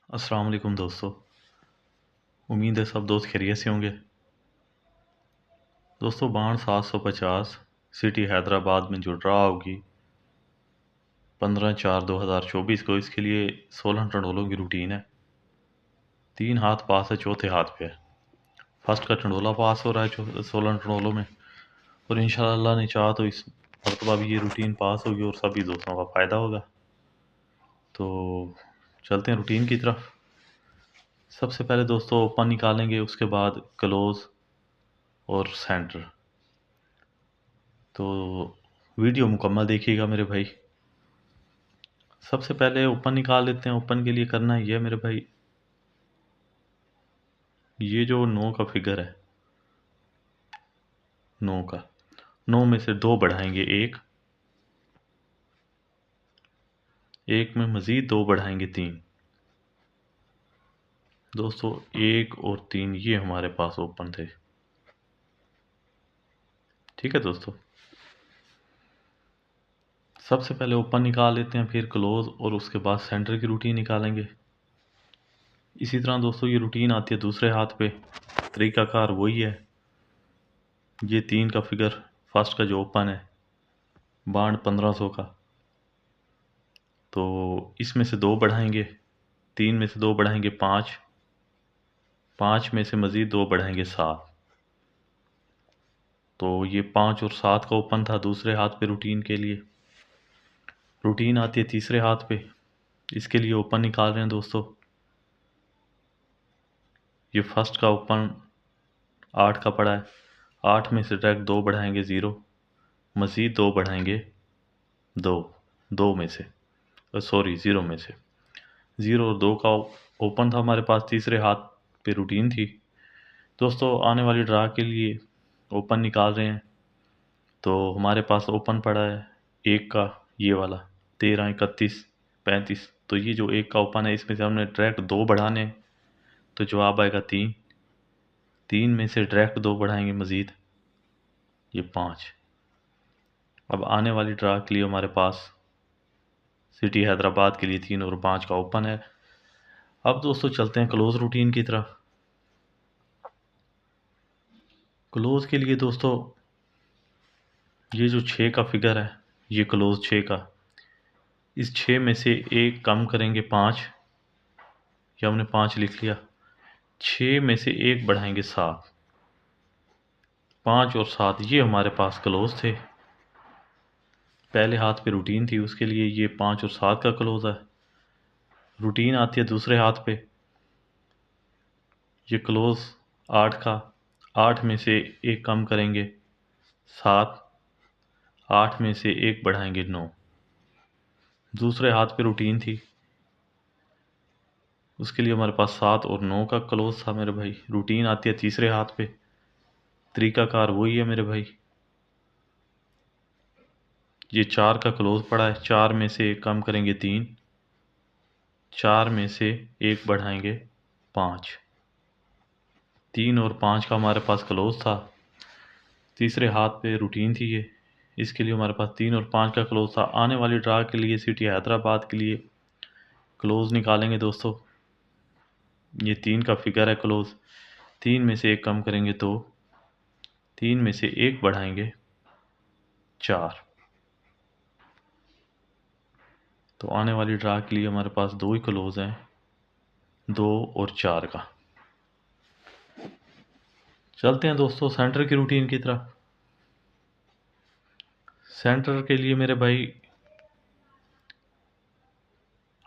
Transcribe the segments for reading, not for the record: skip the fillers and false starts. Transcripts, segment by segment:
अस्सलाम वालेकुम दोस्तों। उम्मीद है सब दोस्त खैरियत से होंगे। दोस्तों बाण 750 सिटी हैदराबाद में जो ड्रा होगी 15/4/2024 को, इसके लिए 16 टंडोलों की रूटीन है। 3 हाथ पास है, चौथे हाथ पे है। फर्स्ट का टंडोला पास हो रहा है 16 टंडोलों में, और इंशाल्लाह अल्लाह ने चाहा तो इस मरतबा भी ये रूटीन पास होगी और सभी दोस्तों का फ़ायदा होगा। तो चलते हैं रूटीन की तरफ। सबसे पहले दोस्तों ओपन निकालेंगे, उसके बाद क्लोज़ और सेंटर। तो वीडियो मुकम्मल देखिएगा मेरे भाई। सबसे पहले ओपन निकाल लेते हैं। ओपन के लिए करना ये है मेरे भाई, ये जो 9 का फिगर है, 9 का, 9 में से 2 बढ़ाएंगे, एक में मज़ीद 2 बढ़ाएंगे, 3। दोस्तों 1 और 3 ये हमारे पास ओपन थे। ठीक है दोस्तों, सबसे पहले ओपन निकाल लेते हैं, फिर क्लोज और उसके बाद सेंटर की रूटीन निकालेंगे। इसी तरह दोस्तों ये रूटीन आती है दूसरे हाथ पे। तरीकाकार वही है। ये 3 का फिगर, फर्स्ट का जो ओपन है, बाण 1500 का, तो इसमें से 2 बढ़ाएंगे, 3 में से 2 बढ़ाएंगे, 5, 5 में से मज़ीद 2 बढ़ाएंगे, 7। तो ये 5 और 7 का ओपन था दूसरे हाथ पे रूटीन के लिए। रूटीन आती है तीसरे हाथ पे, इसके लिए ओपन निकाल रहे हैं दोस्तों। ये फर्स्ट का ओपन 8 का पड़ा है, 8 में से डायरेक्ट 2 बढ़ाएंगे, 0, मज़ीद 2 बढ़ाएंगे, 2, 2 में से, सॉरी 0 में से, 0 और 2 का ओपन था हमारे पास, तीसरे हाथ पे रूटीन थी। दोस्तों आने वाली ड्रा के लिए ओपन निकाल रहे हैं। तो हमारे पास ओपन पड़ा है 1 का, ये वाला, 13, 31, 35। तो ये जो 1 का ओपन है, इसमें से हमने डायरेक्ट 2 बढ़ाने हैं, तो जवाब आएगा 3। 3 में से डायरेक्ट 2 बढ़ाएंगे मज़ीद, ये 5। अब आने वाली ड्रा के लिए हमारे पास सिटी हैदराबाद के लिए 3 और 5 का ओपन है। अब दोस्तों चलते हैं क्लोज रूटीन की तरफ। क्लोज के लिए दोस्तों ये जो 6 का फिगर है, ये क्लोज 6 का, इस 6 में से 1 कम करेंगे, 5, ये हमने 5 लिख लिया। 6 में से 1 बढ़ाएंगे, 7। 5 और 7 ये हमारे पास क्लोज थे। पहले हाथ पे रूटीन थी, उसके लिए ये 5 और 7 का क्लोज है। रूटीन आती है दूसरे हाथ पे, ये क्लोज 8 का, 8 में से 1 कम करेंगे, 7, 8 में से 1 बढ़ाएंगे, 9। दूसरे हाथ पे रूटीन थी, उसके लिए हमारे पास 7 और 9 का क्लोज था मेरे भाई। रूटीन आती है तीसरे हाथ पे, तरीकाकार वही है मेरे भाई। ये 4 का क्लोज पड़ा है, 4 में से 1 कम करेंगे, 3, 4 में से 1 बढ़ाएंगे, 5। 3 और 5 का हमारे पास क्लोज था, तीसरे हाथ पे रूटीन थी ये, इसके लिए हमारे पास 3 और 5 का क्लोज था। आने वाली ड्रा के लिए सिटी हैदराबाद के लिए क्लोज निकालेंगे दोस्तों। ये 3 का फिगर है क्लोज, 3 में से 1 कम करेंगे, 2, 3 में से 1 बढ़ाएंगे, 4। तो आने वाली ड्रा के लिए हमारे पास 2 ही क्लोज हैं, 2 और 4 का। चलते हैं दोस्तों सेंटर की रूटीन की तरफ। सेंटर के लिए मेरे भाई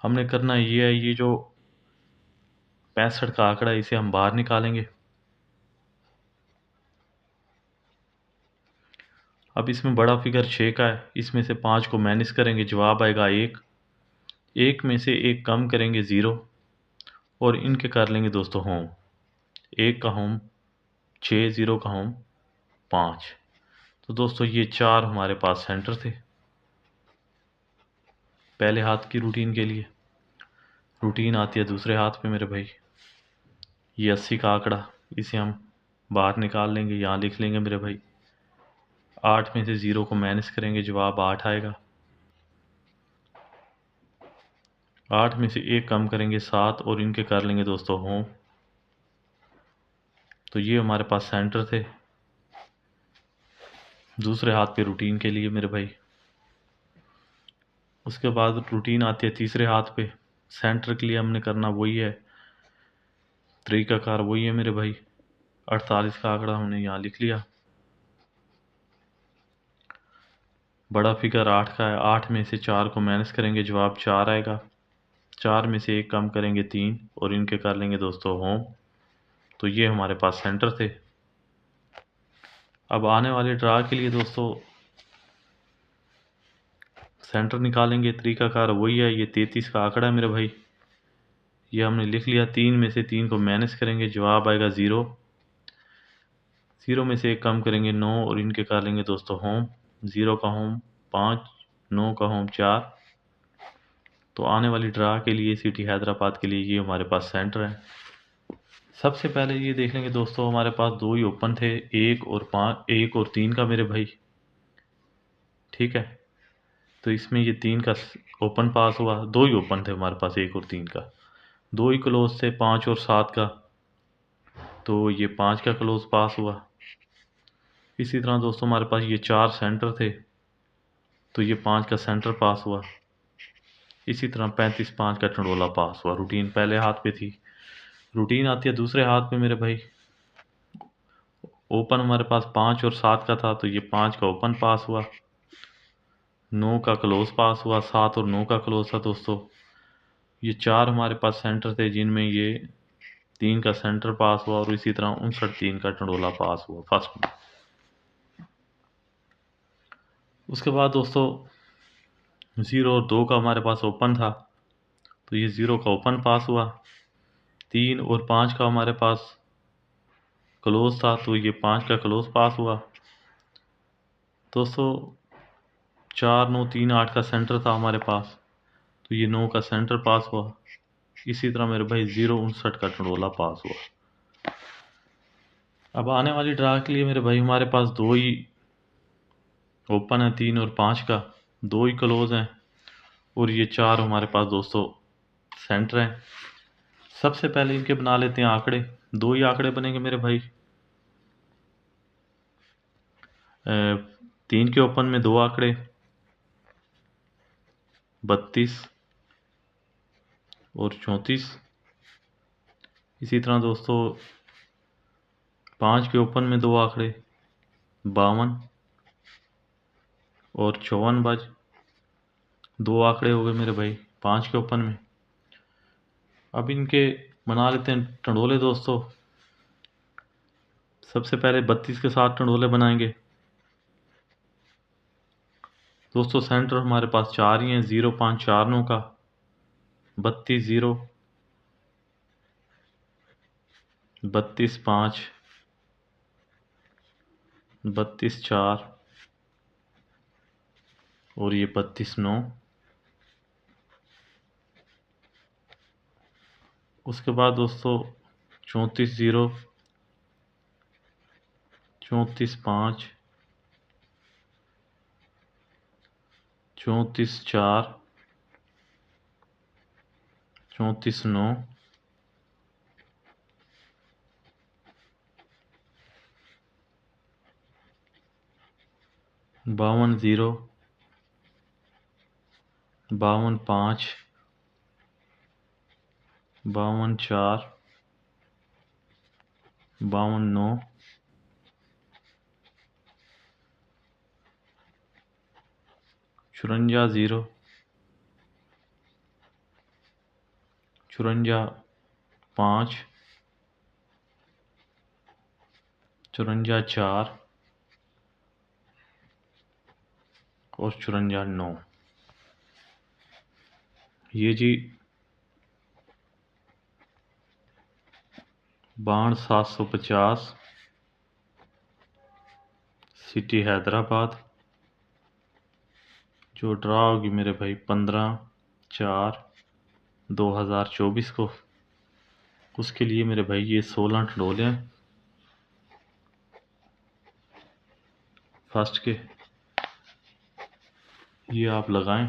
हमने करना ये है, ये जो 65 का आंकड़ा है, इसे हम बाहर निकालेंगे। अब इसमें बड़ा फिगर 6 का है, इसमें से 5 को माइनस करेंगे, जवाब आएगा 1। 1 में से 1 कम करेंगे, 0, और इनके कर लेंगे दोस्तों होम। 1 का होम 6, 0 का होम 5। तो दोस्तों ये 4 हमारे पास सेंटर थे पहले हाथ की रूटीन के लिए। रूटीन आती है दूसरे हाथ पे मेरे भाई। ये 80 का आंकड़ा, इसे हम बाहर निकाल लेंगे, यहाँ लिख लेंगे मेरे भाई। 8 में से 0 को माइनस करेंगे, जवाब 8 आएगा। 8 में से 1 कम करेंगे 7 और इनके कर लेंगे दोस्तों होम। तो ये हमारे पास सेंटर थे। दूसरे हाथ पे रूटीन के लिए मेरे भाई। उसके बाद रूटीन आती है तीसरे हाथ पे। सेंटर के लिए हमने करना वही है, तरीकाकार वही है मेरे भाई। 48 का आंकड़ा हमने यहाँ लिख लिया। बड़ा फिगर 8 का है। 8 में से 4 को माइनस करेंगे, जवाब 4 आएगा। 4 में से 1 कम करेंगे 3 और इनके कर लेंगे दोस्तों होम। तो ये हमारे पास सेंटर थे। अब आने वाले ड्रा के लिए दोस्तों सेंटर निकालेंगे, तरीकाकार वही है। ये 33 का आंकड़ा है मेरे भाई, ये हमने लिख लिया। 3 में से 3 को माइनस करेंगे, जवाब आएगा 0। 0 में से 1 कम करेंगे 9 और इनके कर लेंगे दोस्तों होम। 0 का होम 5, 9 का होम 4। तो आने वाली ड्रा के लिए सिटी हैदराबाद के लिए ये हमारे पास सेंटर है। सबसे पहले ये देख लेंगे दोस्तों, हमारे पास दो ही ओपन थे, 1 और 3 का मेरे भाई। ठीक है, तो इसमें ये 3 का ओपन पास हुआ। दो ही ओपन थे हमारे पास, 1 और 3 का। दो ही क्लोज थे, 5 और 7 का। तो ये 5 का क्लोज पास हुआ। इसी तरह दोस्तों हमारे पास ये 4 सेंटर थे, तो ये 5 का सेंटर पास हुआ। इसी तरह 35 5 का टंडोला पास हुआ। रूटीन पहले हाथ पे थी, रूटीन आती है दूसरे हाथ पे मेरे भाई। ओपन हमारे पास 5 और 7 का था, तो ये 5 का ओपन पास हुआ। 9 का क्लोज पास हुआ। 7 और 9 का क्लोज था दोस्तों। ये 4 हमारे पास सेंटर थे, जिनमें ये 3 का सेंटर पास हुआ और इसी तरह 59 3 का टंडोला पास हुआ फर्स्ट में। उसके बाद दोस्तों 0 और 2 का हमारे पास ओपन था, तो ये 0 का ओपन पास हुआ। 3 और 5 का हमारे पास क्लोज था, तो ये 5 का क्लोज पास हुआ। दोस्तों 4 9 3 8 का सेंटर था हमारे पास, तो ये 9 का सेंटर पास हुआ। इसी तरह मेरे भाई 0 59 का टंडोला पास हुआ। अब आने वाली ड्रा के लिए मेरे भाई हमारे पास दो ही ओपन है, 3 और 5 का। दो ही क्लोज हैं और ये 4 हमारे पास दोस्तों सेंटर हैं। सबसे पहले इनके बना लेते हैं आंकड़े। दो ही आंकड़े बनेंगे मेरे भाई। 3 के ओपन में दो आंकड़े, 32 और 34। इसी तरह दोस्तों 5 के ओपन में दो आंकड़े, 52 और 54 दो आंकड़े हो गए मेरे भाई 5 के ओपन में। अब इनके बना लेते हैं टंडोले दोस्तों। सबसे पहले 32 के साथ टंडोले बनाएंगे दोस्तों। सेंटर हमारे पास 4 ही हैं, 0 5 4 9 का। 32 0, 32 5, 32 4 और ये 32 9। उसके बाद दोस्तों 34 0, 34 5, 34 4, 34 9, बावन 0, 52 5, 52 4, 52 9, 54 0, 54 5, 54 4 और 54 9। ये जी 62 750 सिटी हैदराबाद। जो ड्रा होगी मेरे भाई 15/4/2024 को। उसके लिए मेरे भाई ये 16 टंडोले हैं फर्स्ट के, ये आप लगाएं।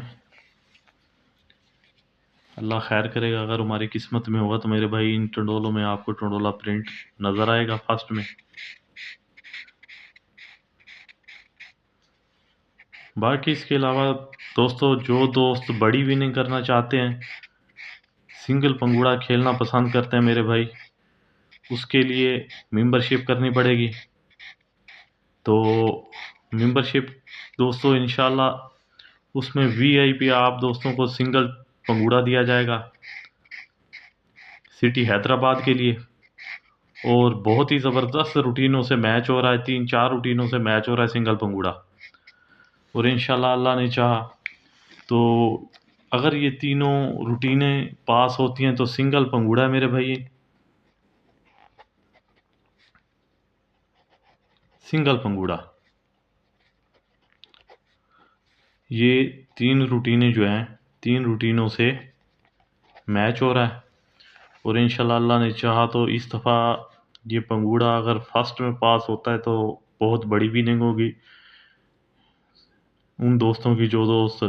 अल्लाह खैर करेगा। अगर हमारी किस्मत में होगा तो मेरे भाई इन टंडोलों में आपको टंडोला प्रिंट नज़र आएगा फर्स्ट में। बाकी इसके अलावा दोस्तों, जो दोस्त बड़ी विनिंग करना चाहते हैं, सिंगल पंगुड़ा खेलना पसंद करते हैं मेरे भाई, उसके लिए मेंबरशिप करनी पड़ेगी। तो मेंबरशिप दोस्तों इंशाल्लाह उसमें वीआईपी आप दोस्तों को सिंगल पंगुड़ा दिया जाएगा सिटी हैदराबाद के लिए। और बहुत ही ज़बरदस्त रूटीनों से मैच हो रहा है, 3-4 रूटीनों से मैच हो रहा है सिंगल पंगुड़ा। और इंशाल्लाह अल्लाह ने चाहा तो अगर ये तीनों रूटीनें पास होती हैं तो सिंगल पंगुड़ा है मेरे भाई, सिंगल पंगुड़ा। ये 3 रूटीनें जो हैं, 3 रूटीनों से मैच हो रहा है। और इंशाल्लाह अल्लाह ने चाहा तो इस दफ़ा ये पंगुड़ा अगर फर्स्ट में पास होता है तो बहुत बड़ी विनिंग होगी उन दोस्तों की जो दोस्त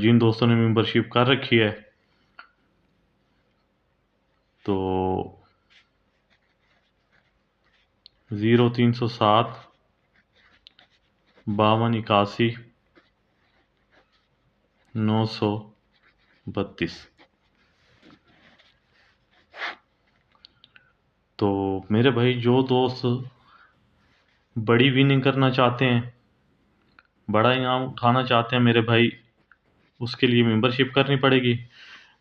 जिन दोस्तों ने मेंबरशिप कर रखी है। तो 0307 52 81 932। तो मेरे भाई जो दोस्त बड़ी विनिंग करना चाहते हैं, बड़ा इनाम उठाना चाहते हैं मेरे भाई, उसके लिए मेंबरशिप करनी पड़ेगी।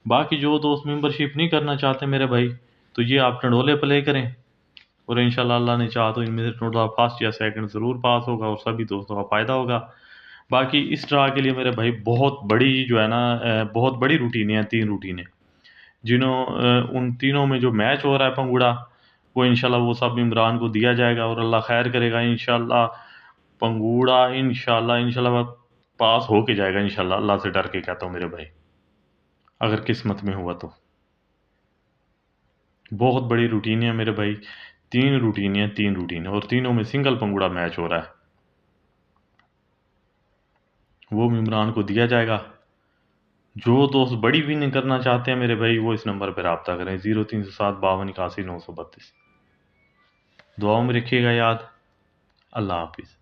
बाकी जो दोस्त मेंबरशिप नहीं करना चाहते मेरे भाई, तो ये आप टंडोले प्ले करें और इंशाल्लाह अल्लाह ने चाहा तो इनमें से टंडोला फर्स्ट या सेकंड ज़रूर पास होगा और सभी दोस्तों का फ़ायदा होगा। बाकी इस ड्रा के लिए मेरे भाई बहुत बड़ी जो है ना बहुत बड़ी रूटीनें हैं, 3 रूटीनें उन तीनों में जो मैच हो रहा है पंगुड़ा, वो इंशाल्लाह वो सब इमरान को दिया जाएगा और अल्लाह खैर करेगा। इंशाल्लाह पंगुड़ा इंशाल्लाह पास हो के जाएगा इंशाल्लाह, अल्लाह से डर के कहता हूँ मेरे भाई, अगर किस्मत में हुआ तो। बहुत बड़ी रूटीन है मेरे भाई, 3 रूटीन है, 3 रूटीन और तीनों में सिंगल पंगुड़ा मैच हो रहा है, वो इमरान को दिया जाएगा। जो दोस्त बड़ी विनिंग करना चाहते हैं मेरे भाई, वो इस नंबर पर रब्ता करें 0307 52 81 932। दुआओं में रखिएगा याद। अल्लाह हाफिज़।